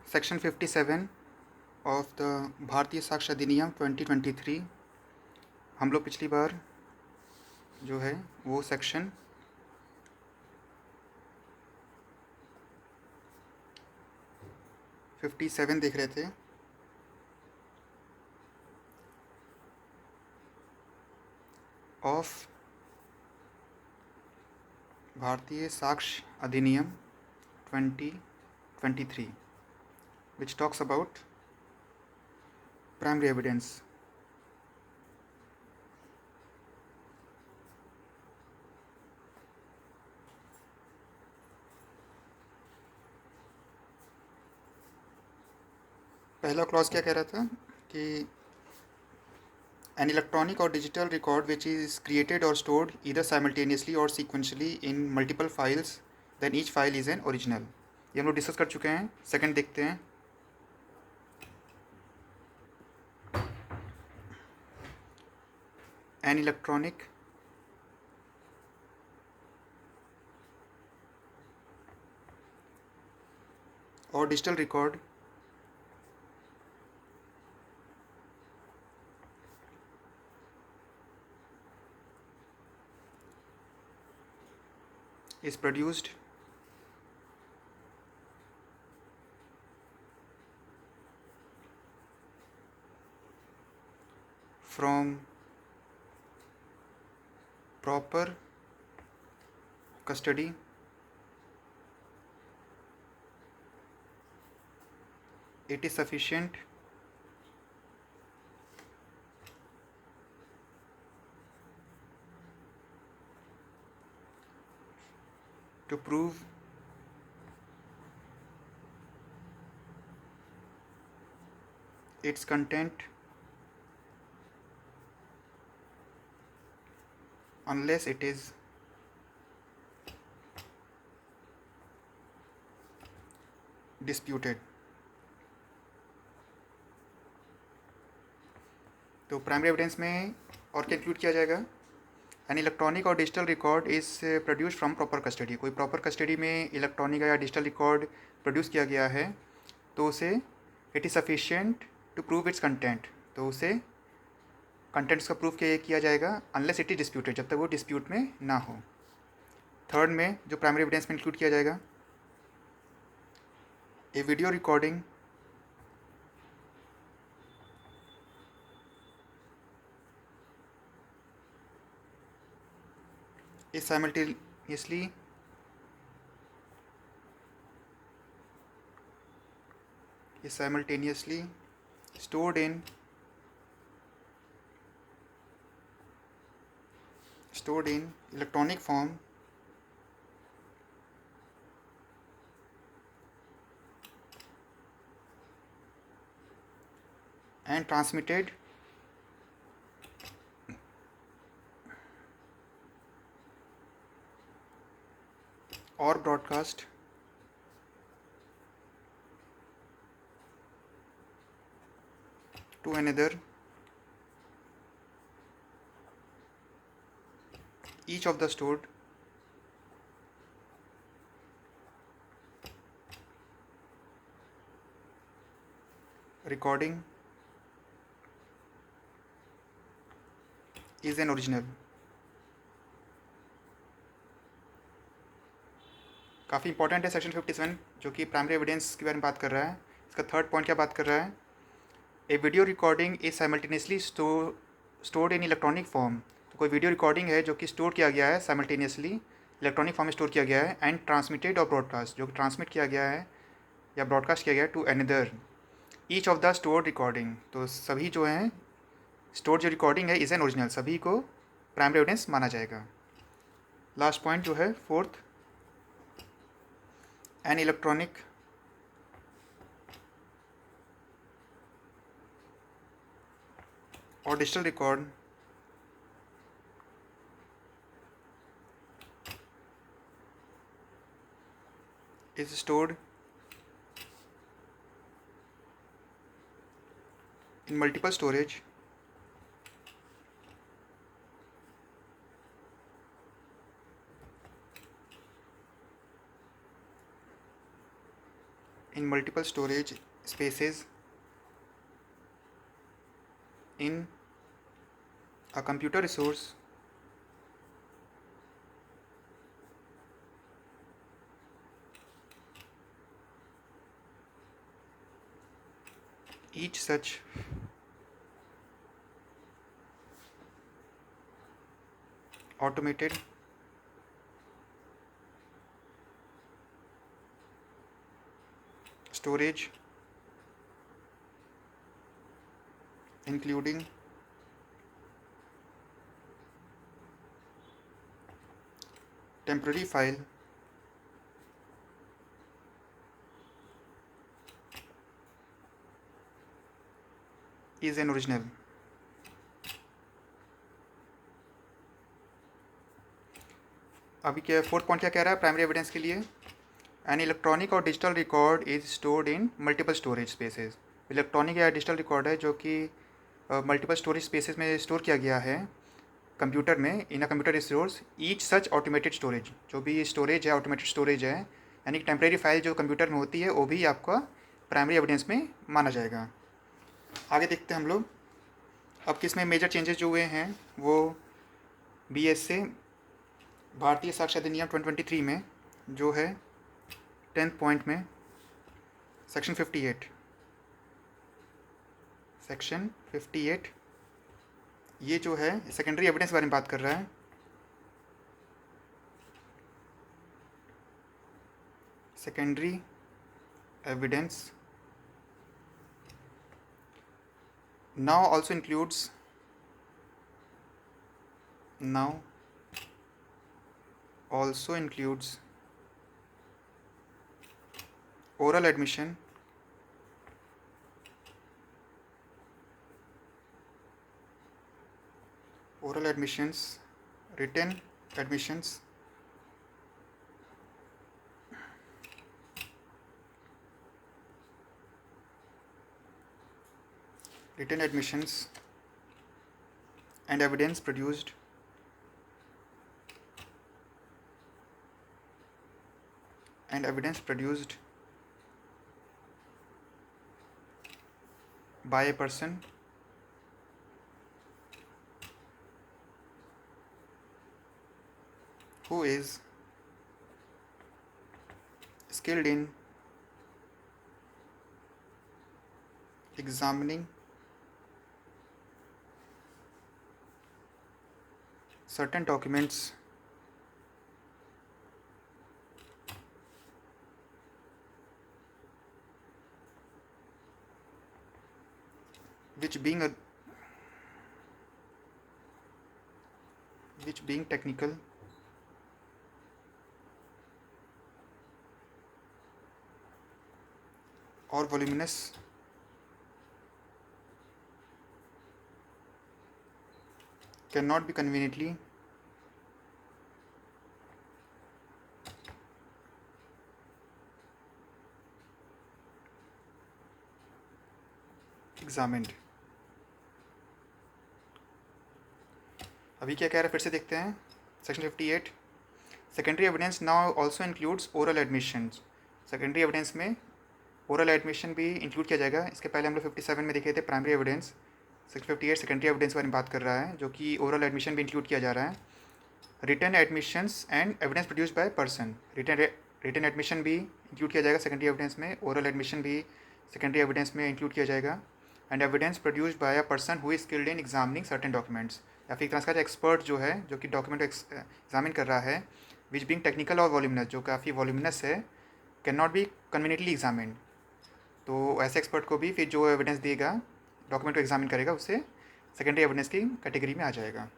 Section 57 of the Bharatiya Sakshya Adhiniyam 2023। हम लोग पिछली बार जो है वो सेक्शन 57 देख रहे थे। ऑफ भारतीय Sakshya Adhiniyam 2023 which talks about primary evidence। पहला क्लॉज क्या कह रहा था कि an electronic or digital record which is created or stored either simultaneously or sequentially in multiple files, then each file is an original। ये हम लोग डिस्कस कर चुके हैं। सेकंड देखते हैं। an electronic or digital record is produced from proper custody it is sufficient to prove its content unless it is disputed। तो primary evidence में और क्या इंक्लूड किया जाएगा? एन इलेक्ट्रॉनिक और digital record is produce from proper custody. कोई proper custody में electronic या डिजिटल रिकॉर्ड प्रोड्यूस किया गया है तो उसे it is sufficient to prove its content, तो उसे कंटेंट्स का प्रूफ किया जाएगा अनलेस इट इज डिस्प्यूटेड, जब तक वो डिस्प्यूट में ना हो। थर्ड में जो प्राइमरी एविडेंस में इंक्लूड किया जाएगा, a video recording is simultaneously stored in electronic form and transmitted or broadcast to another, each of the stored recording is an original। काफ़ी इंपॉर्टेंट है सेक्शन 57 जो कि प्राइमरी एविडेंस के बारे में बात कर रहा है। इसका थर्ड पॉइंट क्या बात कर रहा है? A video recording is simultaneously stored in electronic form. तो कोई वीडियो रिकॉर्डिंग है जो कि स्टोर किया गया है साइमल्टेनियसली इलेक्ट्रॉनिक फॉर्म में स्टोर किया गया है, एंड ट्रांसमिटेड और ब्रॉडकास्ट, जो कि ट्रांसमिट किया गया है या ब्रॉडकास्ट किया गया है to another each of the stored recording. तो सभी जो हैं स्टोर जो रिकॉर्डिंग है इज़ एन ओरिजिनल, सभी को प्राइमरी एविडेंस माना जाएगा। लास्ट पॉइंट जो है fourth, an electronic or digital record is stored in multiple storage in multiple storage spaces in a computer resource each such automated storage including temporary file is an original. अभी क्या fourth point क्या कह रहा है primary evidence के लिए? An electronic और digital record is stored in multiple storage spaces. Electronic या डिजिटल रिकॉर्ड है जो कि मल्टीपल स्टोरेज स्पेसेस में स्टोर किया गया है कंप्यूटर में in a computer resource each such automated storage. जो भी स्टोरेज है ऑटोमेटेड स्टोरेज है यानी कि टेम्प्रेरी फाइल जो कंप्यूटर में होती है वो भी आपका प्राइमरी एविडेंस में माना जाएगा. आगे देखते हैं हम लोग. अब किसमें मेजर चेंजेस जो हुए हैं वो BS से भारतीय साक्ष्य अधिनियम 2023 में जो है 10th पॉइंट में सेक्शन 58 ये जो है सेकेंडरी एविडेंस के बारे में बात कर रहा है. Secondary evidence now also includes oral admissions, written admissions, and evidence produced by a person who is skilled in examining certain documents which being technical or voluminous cannot be conveniently examined. अभी क्या कह रहा है फिर से देखते हैं. Section 58 secondary evidence now also includes oral admissions. Secondary evidence में ओरल एडमिशन भी इंक्लूड किया जाएगा. इसके पहले हम लोग 57 में देखे थे primary evidence. Section 58 secondary evidence के बारे में बात कर रहा है जो कि ओरल एडमिशन भी इंक्लूड किया जा रहा है. Written admissions and evidence produced by person. Written admission भी इंक्लूड किया जाएगा सेकेंडरी एविडेंस में. ओरल एडमिशन भी सेकेंडरी एविडेंस में इंक्लूड किया जाएगा. And evidence produced by a person who is skilled in examining certain documents. या फिर ट्रांसफर एक्सपर्ट जो है जो कि डॉक्यूमेंट एग्जामिन कर रहा है विच बीइंग टेक्निकल और वॉल्यूमिनस जो काफ़ी वॉल्यूमिनस है can not be conveniently examine. तो ऐसे एक्सपर्ट को भी फिर जो एविडेंस देगा डॉक्यूमेंट को एग्जामिन करेगा उससे सेकेंडरी एविडेंस की कैटेगरी में आ जाएगा.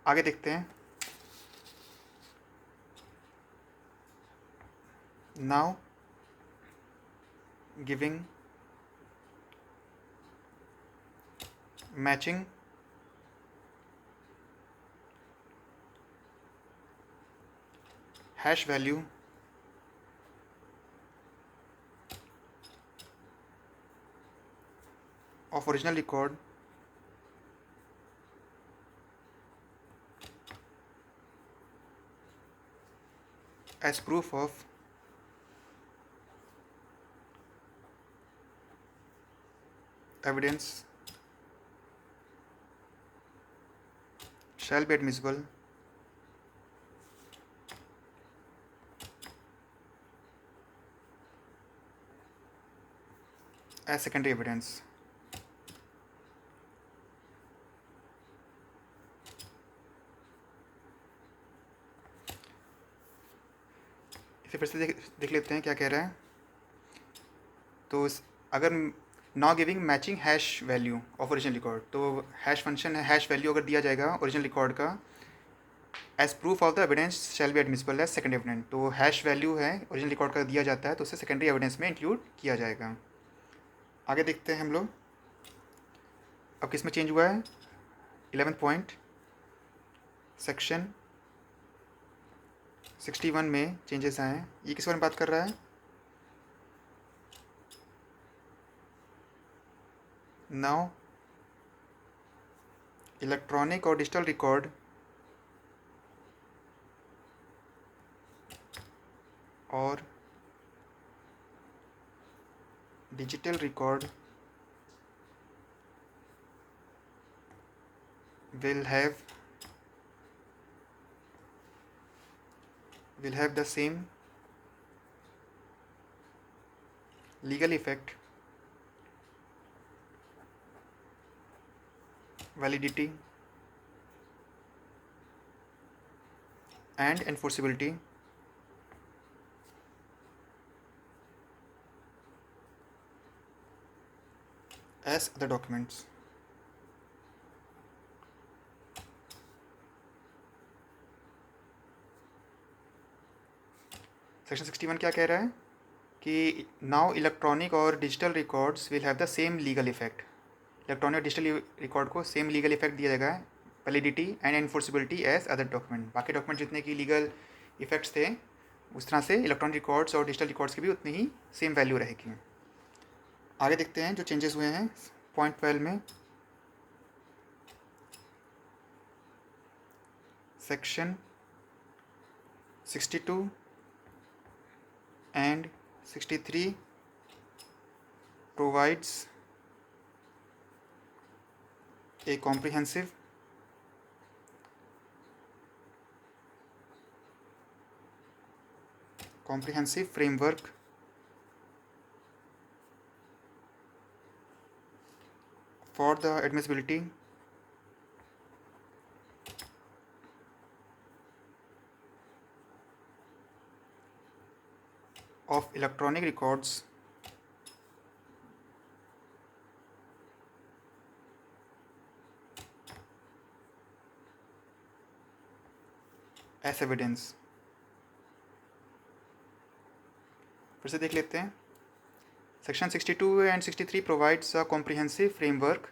आगे देखते हैं. Now giving matching hash value of original record as proof of evidence shall be admissible as secondary evidence. इसे फिर से देख लेते हैं क्या कह रहा है। तो अगर not giving matching hash value of original record, तो हैश फंक्शन है, हैश वैल्यू अगर दिया जाएगा ओरिजिनल रिकॉर्ड का, as proof of the evidence shall be admissible as secondary evidence. तो हैश वैल्यू है ओरिजिनल रिकॉर्ड का दिया जाता है तो उसे सेकेंडरी एविडेंस में इंक्लूड किया जाएगा। आगे देखते हैं हम लोग, अब किस में चेंज हुआ है। 11th पॉइंट सेक्शन 61 में चेंजेस आए हैं। ये किस बारे में बात कर रहा है। नाउ इलेक्ट्रॉनिक और डिजिटल रिकॉर्ड और digital record will have the same legal effect, validity and enforceability as other documents. Section 61 क्या कह रहा है कि नाउ इलेक्ट्रॉनिक और digital records will have the same legal effect. Electronic और डिजिटल रिकॉर्ड को सेम लीगल इफेक्ट दिया जाएगा, validity and enforceability as other document. बाकी डॉक्यूमेंट जितने की लीगल इफेक्ट्स थे उस तरह से इलेक्ट्रॉनिक रिकॉर्ड्स और डिजिटल रिकॉर्ड्स की भी उतनी ही सेम वैल्यू रहेगी। आगे देखते हैं जो चेंजेस हुए हैं पॉइंट 12 में। Section 62 and 63 provides a comprehensive framework for the admissibility of electronic records as evidence। फिर से देख लेते हैं। Section 62 and 63 provides a comprehensive framework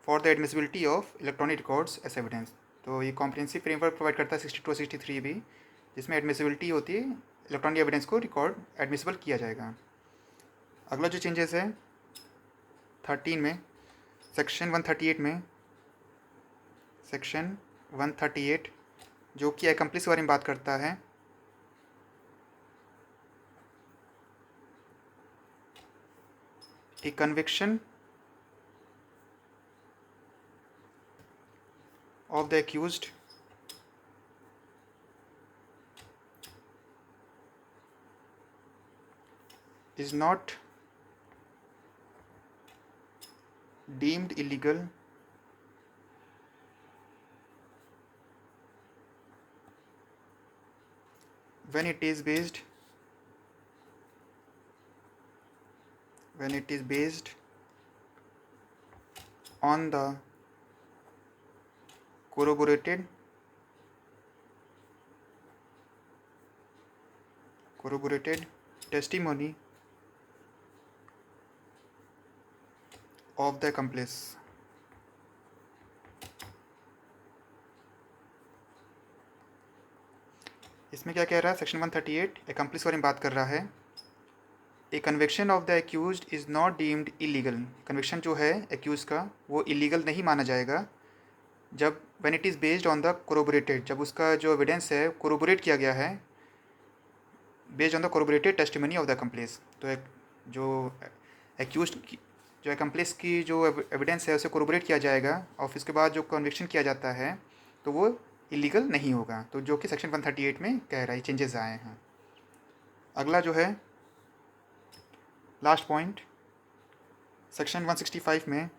for the admissibility of electronic records as evidence. तो ये कॉम्प्रिहेंसिव फ्रेमवर्क प्रोवाइड करता है 62 और 63 भी, जिसमें एडमिसिबिलिटी होती है, इलेक्ट्रॉनिक एविडेंस को रिकॉर्ड एडमिसिबल किया जाएगा। अगला जो चेंजेस है 13 में, सेक्शन 138 में, सेक्शन 138 जो कि एकम्प्लिस के बारे में बात करता है। A conviction of the accused is not deemed illegal when it is based on the corroborated testimony of the accomplice। इसमें क्या कह रहा है सेक्शन 138 accomplice के बारे में बात कर रहा है। A conviction of the accused is not deemed illegal. Conviction जो है एक्यूज का वो इलीगल नहीं माना जाएगा जब when it is based on the corroborated, जब उसका जो एविडेंस है कोरोबोरेट किया गया है based on the corroborated testimony of the accomplice. तो एक जो एक्यूज जो एक्म्प्लिस की जो एविडेंस है उसे कोरोबोरेट किया जाएगा और फिर उसके बाद जो कन्विक्शन किया जाता है तो वो इलीगल नहीं होगा, तो जो कि सेक्शन 138 में कह रहा है, चेंजेस आए हैं। अगला जो है लास्ट पॉइंट, सेक्शन 165 में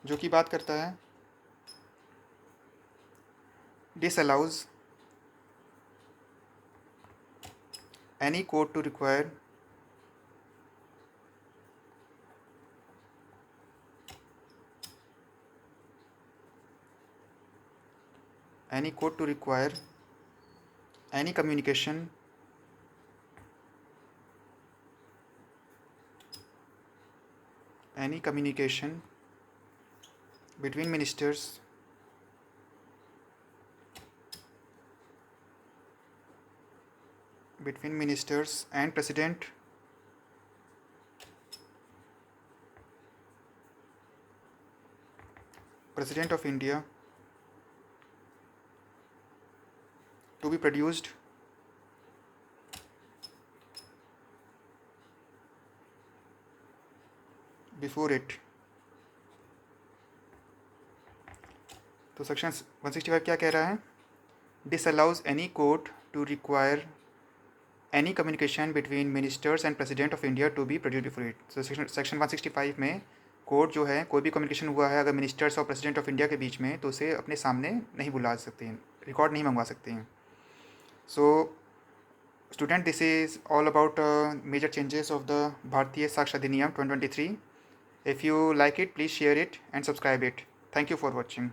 जो कि बात करता है disallows any court to require any court to require any communication between ministers and President of India to be produced before it। तो सेक्शन 165 क्या कह रहा है? Disallows any court to require any communication between ministers and President of India to be produced before it. तो section 165 में court जो है, कोई भी कम्युनिकेशन हुआ है अगर मिनिस्टर्स और प्रेसिडेंट ऑफ इंडिया के बीच में, तो उसे अपने सामने नहीं बुला सकते हैं, रिकॉर्ड नहीं मंगवा सकते हैं। So student, this is all about major changes of the Bharatiya Sakshya Adhiniyam 2023। If you like it, please share it and subscribe it. Thank you for watching.